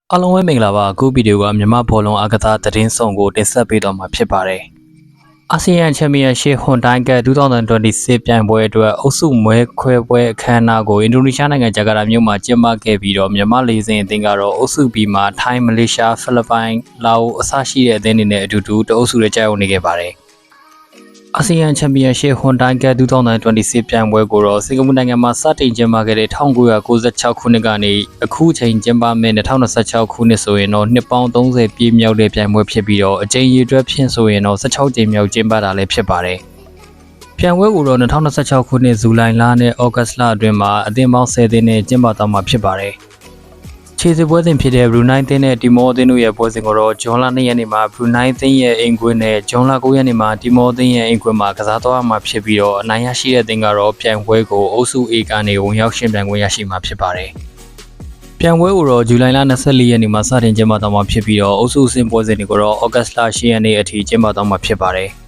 အားလုံးပဲမင်္ဂလာပါအခုဗီဒီယိုကမြန်မာဘောလုံးအားကစားသတင်းဆောင်ကိုတင်ဆက်ပေးတော့မှာဖြစ်ပါတယ်အာဆီယံချန်ပီယံရှစ်ဟွန်တိုင်းက2026ပြိုင်ပွဲအတွက်အုပ်စုမွဲခွဲပွဲအခမ်းအနားကိုအင်ဒိုနီးရှားနိုင်ငံဂျကာတာမြို့မှာကျင်းပခဲ့ပြီးတော့မြန်မာလေဆင်အသင်းကတော့အုပ်စု B မှာထိုင်းမလေးရှားဖိလစ်ပိုင်လာအိုအစရှိတဲ့အသင်းတွေနဲ့အတူတူတအုပ်စုတွေကြာရောက်နေခဲ့ပါတယ်အာဆီယံချန်ပီယံရှစ်ဟွန်တိုင်းက2026ပြိုင်ပွဲကိုတော့စင်ကာပူနိုင်ငံမှာစတင်ကျင်းပခဲ့တဲ့1996ခုနှစ်ကနေအခုချိန်ကျင်းပမဲ့2026ခုနှစ်ဆိုရင်တော့နှစ်ပေါင်း30ပြည့်မြောက်တဲ့ပြိုင်ပွဲဖြစ်ပြီးတော့အကြိမ်ရေအတွက်ဖြင့်ဆိုရင်တော့16ကြိမ်မြောက်ကျင်းပတာလည်းဖြစ်ပါတယ်။ပြိုင်ပွဲကိုတော့2026ခုနှစ်ဇူလိုင်လနဲ့ဩဂတ်လအတွင်းမှာအသင်းပေါင်း10သင်းနဲ့ကျင်းပသွားမှာဖြစ်ပါတယ်။ခြေစစ်ပွဲစဉ်ဖြစ်တဲ့ဘရူနိုင်းသင်းနဲ့တီမောသင်းတို့ရဲ့ပွဲစဉ်ကိုတော့ဂျွန်လ2ရက်နေ့မှာဘရူနိုင်းသင်းရဲ့အင်ကွင်းနဲ့ဂျွန်လ9ရက်နေ့မှာတီမောသင်းရဲ့အင်ကွင်းမှာကစားသွားမှာဖြစ်ပြီးတော့အနိုင်ရရှိတဲ့သင်းကတော့ပြိုင်ပွဲကိုအုပ်စု A ကနေဝင်ရောက်ရှင်ပြိုင်ခွင့်ရရှိမှာဖြစ်ပါတယ်။ပြိုင်ပွဲကိုတော့ဇူလိုင်လ24ရက်နေ့မှာစတင်ကျင်းပသွားမှာဖြစ်ပြီးတော့အုပ်စုအဆင့်ပွဲစဉ်တွေကိုတော့ဩဂတ်လ10ရက်နေ့အထိကျင်းပသွားမှာဖြစ်ပါတယ်။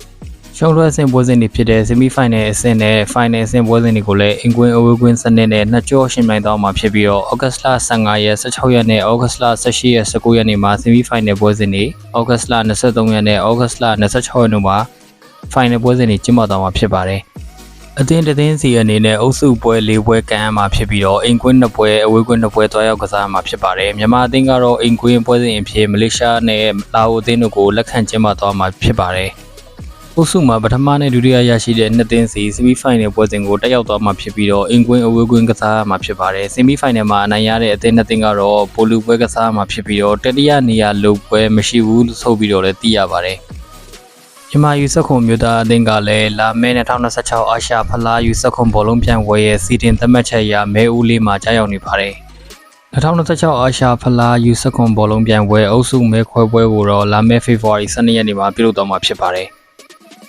ရှုံးလွှဲအဆင့်ပွဲစဉ်တွေဖြစ်တဲ့ဆီမီဖိုင်နယ်အဆင့်နဲ့ဖိုင်နယ်အဆင့်ပွဲစဉ်တွေကိုလည်းအင်ကွင်းအဝေးကွင်းစနစ်နဲ့နှစ်ကြောရှင်ပြိုင်သွားမှာဖြစ်ပြီးတော့ဩဂတ်လ15ရက်16ရက်နဲ့ဩဂတ်လ18ရက်19ရက်နေ့မှာဆီမီဖိုင်နယ်ပွဲစဉ်တွေဩဂတ်လ23ရက်နဲ့ဩဂတ်လ26ရက်နေ့မှာဖိုင်နယ်ပွဲစဉ်တွေကျင်းပသွားမှာဖြစ်ပါတယ်။အသင်းတစ်သင်းစီအနေနဲ့အုပ်စုပွဲ၄ပွဲကန်ရမှာဖြစ်ပြီးတော့အင်ကွင်း2ပွဲအဝေးကွင်း2ပွဲတွားရောက်ကစားမှာဖြစ်ပါတယ်။မြန်မာအသင်းကတော့အင်ကွင်းပွဲစဉ်အဖြစ်မလေးရှားနဲ့လာအိုအသင်းတို့ကိုလက်ခံကျင်းပသွားမှာဖြစ်ပါတယ်။အုပ်စုမှာပထမနဲ့ဒုတိယရရှိတဲ့နှစ်သင်းစီဆီမီဖိုင်နယ်ပွဲစဉ်ကိုတက်ရောက်သွားမှာဖြစ်ပြီးတော့အင်ကွင်းအဝေးကွင်းကစားမှာဖြစ်ပါတယ်။ဆီမီဖိုင်နယ်မှာအနိုင်ရတဲ့အသင်းနှစ်သင်းကတော့ပိုလူပွဲကစားမှာဖြစ်ပြီးတော့တတိယနေရာလုံပွဲမရှိဘူးလို့ဆိုပြီးတော့လည်းသိရပါတယ်။မြန်မာယူဆက်ခွန်မြို့သားအသင်းကလည်းလာမယ့်2026အာရှဖလားယူဆက်ခွန်ဘောလုံးပြိုင်ပွဲရဲ့စီတင်သတ်မှတ်ချက်အရမဲဦးလေးမှာကြာရောက်နေပါတယ်။2026အာရှဖလားယူဆက်ခွန်ဘောလုံးပြိုင်ပွဲအုပ်စုမဲခွဲပွဲကိုတော့လာမယ့်ဖေဖော်ဝါရီ12ရက်နေ့မှာပြုလုပ်သွားမှာဖြစ်ပါတယ်။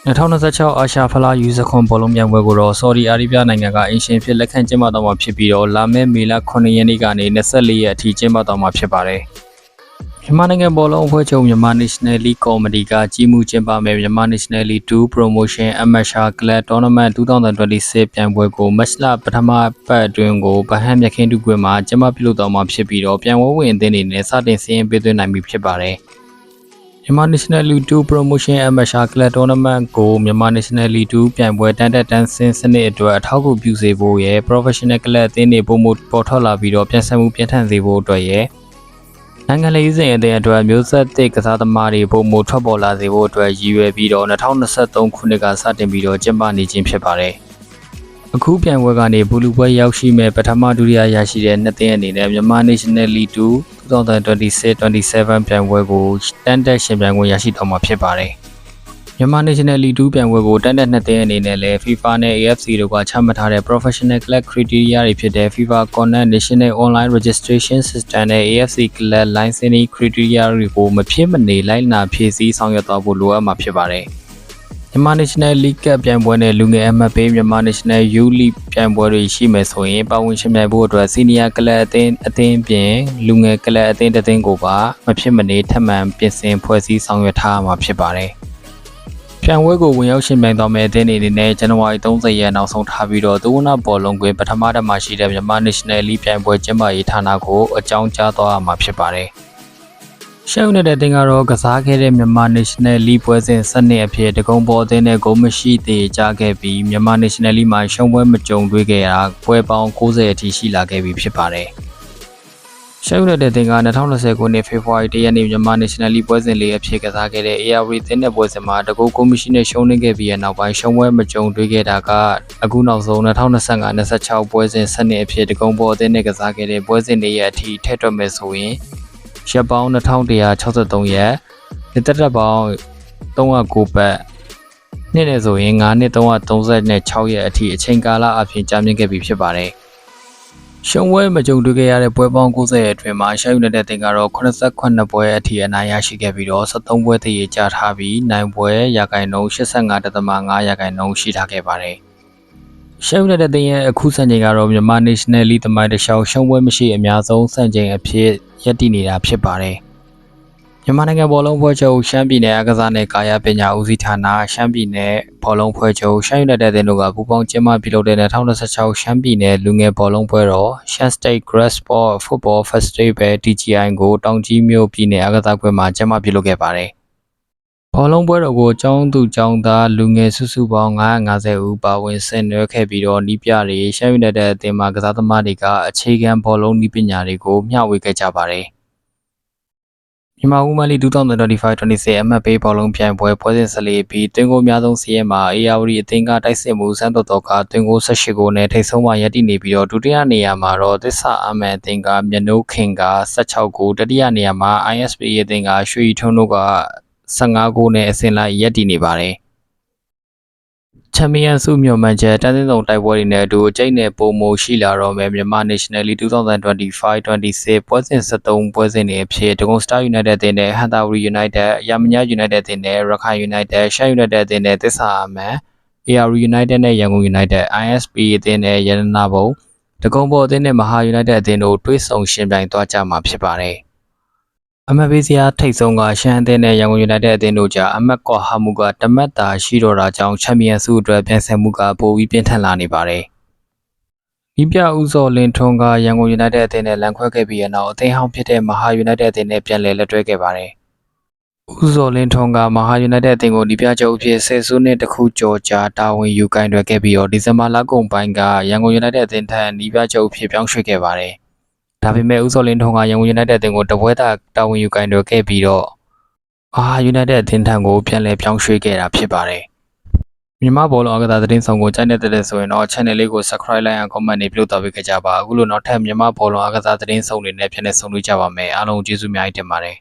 2026အာရှဖလားယူဆက်ခွန်ဘောလုံးပြိုင်ပွဲကိုတော့ဆော်ဒီအာရေဗျနိုင်ငံကအင်ရှင်ဖြစ်လက်ခံကျင်းပသွားမှာဖြစ်ပြီးတော့လာမယ့်မေလ9ရက်နေ့ကနေ24ရက်အထိကျင်းပသွားမှာဖြစ်ပါတယ်။မြန်မာနိုင်ငံဘောလုံးအဖွဲ့ချုပ်မြန်မာ National League Committee ကကြီးမှုကျင်းပမဲ့မြန်မာ National League 2 Promotion Amateur Club Tournament 2026ပြိုင်ပွဲကိုမတ်လပထမပတ်အတွင်းကိုဗဟန်းမြခင်းတူကွင်းမှာကျင်းပပြုလုပ်သွားမှာဖြစ်ပြီးတော့ပြိုင်ပွဲဝင်အသင်းတွေနဲ့စတင်စီးရင်ပေးသွင်းနိုင်ပြီဖြစ်ပါတယ်။မြန်မာ National League 2 Promotion Amateur Club Tournament ကိုမြန်မာ National League 2ပြိုင်ပွဲတန်းတက်တန်းဆင်းစနစ်အတွက်အထောက်အကူပြုစေဖို့ရယ် Professional Club အသင်းတွေပုံမှန်ပေါ်ထွက်လာပြီးတော့ပြန်ဆံမှုပြင်းထန်စေဖို့အတွက်ရယ်နိုင်ငံရေးစဉ်အသင်းအတွက်မျိုးဆက်သစ်ကစားသမားတွေပုံမှန်ထွက်ပေါ်လာစေဖို့အတွက်ရည်ရွယ်ပြီးတော့2023ခုနှစ်ကစတင်ပြီးတော့ကျင်းပနေခြင်းဖြစ်ပါတယ်။အခုပြိုင်ပွဲကနေဘူလူပွဲရောက်ရှိမဲ့ပထမဒုတိယရရှိတဲ့နှစ်သင်းအနေနဲ့မြန်မာ National League 2 2026-27ပြိုင်ပွဲကိုတန်းတက်ရှင်ပြိုင်ခွင့်ရရှိတော့မှာဖြစ်ပါတယ်။မြန်မာ National League 2ပြိုင်ပွဲကိုတန်းတက်နှစ်သင်းအနေနဲ့လည်း FIFA နဲ့ AFC တို့ကချမှတ်ထားတဲ့ Professional Club Criteria တွေဖြစ်တဲ့ FIFA Connect National Online Registration System နဲ့ AFC Club Licensing Criteria တွေကိုမဖြစ်မနေလိုက်နာဖြည့်ဆည်းဆောင်ရွက်သွားဖို့လိုအပ်မှာဖြစ်ပါတယ်။မြန်မာ National League ပြိုင်ပွဲနဲ့လူငယ်အမှတ်ပေးမြန်မာ National Youth League ပြိုင်ပွဲတွေရှိမယ်ဆိုရင်ပါဝင်ရှင်ပြိုင်ဖို့အတွက် Senior Club အသင်းပြင်လူငယ် Club အသင်းတစ်သင်းကိုပါမဖြစ်မနေထပ်မံပြင်ဆင်ဖွဲ့စည်းဆောင်ရွက်ထားမှာဖြစ်ပါတယ်။ပြိုင်ပွဲကိုဝင်ရောက်ရှင်ပြိုင်သွားမယ့်အသင်းတွေအနေနဲ့ဇန်နဝါရီ30ရက်နောက်ဆုံးထားပြီးတော့သုဝဏဘောလုံးကွင်းပထမတက်မှာရှိတဲ့မြန်မာ National League ပြိုင်ပွဲကျင်းပရေးဌာနကိုအကြောင်းကြားသွားမှာဖြစ်ပါတယ်။ရှေ့နေတဲ့တင်ကတော့ကစားခဲ့တဲ့မြန်မာ National League ပွဲစဉ်စနစ်အဖြစ်တကုံပေါ်အသင်းနဲ့ဂိုးမရှိသေးကြားခဲ့ပြီးမြန်မာ National League မှာရှုံးပွဲမကြုံတွေ့ခဲ့တာပွဲပေါင်း90အထိရှိလာခဲ့ပြီဖြစ်ပါတယ်။ရှေ့နေတဲ့တင်က2020ခုနှစ်ဖေဖော်ဝါရီ1ရက်နေ့မြန်မာ National League ပွဲစဉ်လေးအဖြစ်ကစားခဲ့တဲ့ ARV သင်းနဲ့ပွဲစဉ်မှာတကုံဂိုးမရှိနဲ့ရှုံးနေခဲ့ပြီးနောက်ပိုင်းရှုံးပွဲမကြုံတွေ့ခဲ့တာကအခုနောက်ဆုံး2025-26ပွဲစဉ်စနစ်အဖြစ်တကုံပေါ်အသင်းနဲ့ကစားခဲ့တဲ့ပွဲစဉ်တွေရဲ့အထိထည့်တွက်မယ်ဆိုရင်ရက်ပေါင်း2163ရက်လက်သက်ပေါင်း309ပတ်နှစ်နဲ့ဆိုရင်9နှစ်336ရက်အထိအချိန်ကာလအပြင်ကြာမြင့်ခဲ့ပြီဖြစ်ပါတယ်။ရှုံးပွဲမကြုံတွေ့ခဲ့ရတဲ့ပွဲပေါင်း90ရဲ့အတွင်းမှာရှေ့ယူနေတဲ့တင်ကတော့89ပွဲအထိအနိုင်ရရှိခဲ့ပြီးတော့73ပွဲတည်ရကြထားပြီးနိုင်ပွဲရာခိုင်နှုန်း85.5ရာခိုင်နှုန်းရှိထားခဲ့ပါတယ်။ရှေ့နေတဲ့တင်ရဲ့အခုစံချိန်ကတော့မြန်မာ National League သမိုင်းတစ်လျှောက်ရှုံးပွဲမရှိအများဆုံးစံချိန်အဖြစ်ရပ်တည်နေတာဖြစ်ပါတယ်။ မြန်မာနိုင်ငံဘောလုံးဖွဲ့ချုပ်ရှမ်းပြည်နယ်အကစားနယ်ကာယပညာဦးစီးဌာနရှမ်းပြည်နယ်ဘောလုံးဖွဲ့ချုပ်ရှမ်းယူနိုက်တက်အသင်းတို့ကပူးပေါင်းကျင်းပပြုလုပ်တဲ့2016ရှမ်းပြည်နယ်လူငယ်ဘောလုံးပွဲတော်ရှမ်း State Grass Sport Football Festival TGI ကိုတောင်ကြီးမြို့ပြည်နယ်အကစားကွင်းမှာကျင်းပပြုလုပ်ခဲ့ပါတယ်။ဘောလုံးပွဲတော်ကိုကျောင်းသူကျောင်းသားလူငယ်စုစုပေါင်း950ဦးပါဝင်ဆင်နွှဲခဲ့ပြီးတော့နီးပြတွေရှမ်းယူနိုက်တက်အသင်းမှကစားသမားတွေကအခြေခံဘောလုံးနည်းပညာတွေကိုမျှဝေခဲ့ကြပါတယ်။မြန်မာ Women League 2025-26အမှတ်ပေးဘောလုံးပြိုင်ပွဲပွဲစဉ်14ပြီးတွင်းကိုအများဆုံးစီးရဲမှာအေယာဝတီအသင်းကတိုက်စစ်မှုစမ်းတော်တော်ကတွင်းကို18ကိုနဲ့ထိပ်ဆုံးမှာရပ်တည်နေပြီးတော့ဒုတိယနေရာမှာတော့သစ္စာအမှန်အသင်းကမြနိုးခင်က16ကိုတတိယနေရာမှာ ISP အသင်းကရွှေထုံးတို့က15ကိုနဲ့အစဉ်လိုက်ရပ်တည်နေပါတယ်။ချန်ပီယံဆုမျှော်မှန်းချက်တန်းစင်းဆောင်တိုက်ပွဲတွေနဲ့အတူအကျိတ်နဲ့ပုံမိုရှိလာတော့မယ်မြန်မာ National League 2025-26ပွဲစဉ်73ပွဲစဉ်တွေအဖြစ်ဒဂုံ Star United အသင်းနဲ့ဟန်တာဝရီ United ရမညာ United အသင်းနဲ့ရခိုင် United ရှမ်း United အသင်းနဲ့သစ္စာအမှန် AR United နဲ့ရန်ကုန် United ISP အသင်းနဲ့ရတနာဘုံဒဂုံဘော်အသင်းနဲ့မဟာ United အသင်းတို့တွဲဆုံရှင်ပြိုင်သွားကြမှာဖြစ်ပါတယ်။အမှတ်ပေးစရာထိပ်ဆုံးကရှမ်းအသင်းနဲ့ရန်ကုန် United အသင်းတို့ကြားအမှတ်ကွာဟမှုကတမတ်တာရှိတော့တာကြောင့်ချန်ပီယံဆုအတွက်ပြိုင်ဆိုင်မှုကပိုပြီးပြင်းထန်လာနေပါတယ်။ဒီပြဦးစော်လင်းထွန်းကရန်ကုန် United အသင်းနဲ့လန်ခွဲခဲ့ပြီးနောက်အသင်းဟောင်းဖြစ်တဲ့မဟာ United အသင်းနဲ့ပြန်လည်လက်တွဲခဲ့ပါတယ်။ဦးစော်လင်းထွန်းကမဟာ United အသင်းကိုဒီပြချုပ်အဖြစ်ဆယ်စုနှစ်တစ်ခုကျော်ကြာတာဝန်ယူကိုင်တွယ်ခဲ့ပြီးတော့ဒီဇင်ဘာလကုန်ပိုင်းကရန်ကုန် United အသင်းထံဒီပြချုပ်အဖြစ်ပြောင်းရွှေ့ခဲ့ပါတယ်။ဒါပေမဲ့ဦးစော်လင်းထွန်းကရန်ကုန် United အသင်းကိုတပွဲတာဝန်ယူကိုင်တွယ်ခဲ့ပြီးတော့မဟာ United အသင်းထံကိုပြန်လည်ပြောင်းရွှေ့ခဲ့တာဖြစ်ပါတယ်။မြန်မာဘောလုံးအကစားသတင်းဆောင်ကိုကြိုက်နေတဲ့ဆိုရင်တော့ channel လေးကို subscribe လိုက်အောင် comment တွေပြုလုပ်သွားပေးကြပါအခုလိုနောက်ထပ်မြန်မာဘောလုံးအကစားသတင်းဆောင်တွေနဲ့ပြန်လည်ဆုံတွေ့ကြပါမယ်အားလုံးကျေးဇူးအများကြီးတင်ပါတယ်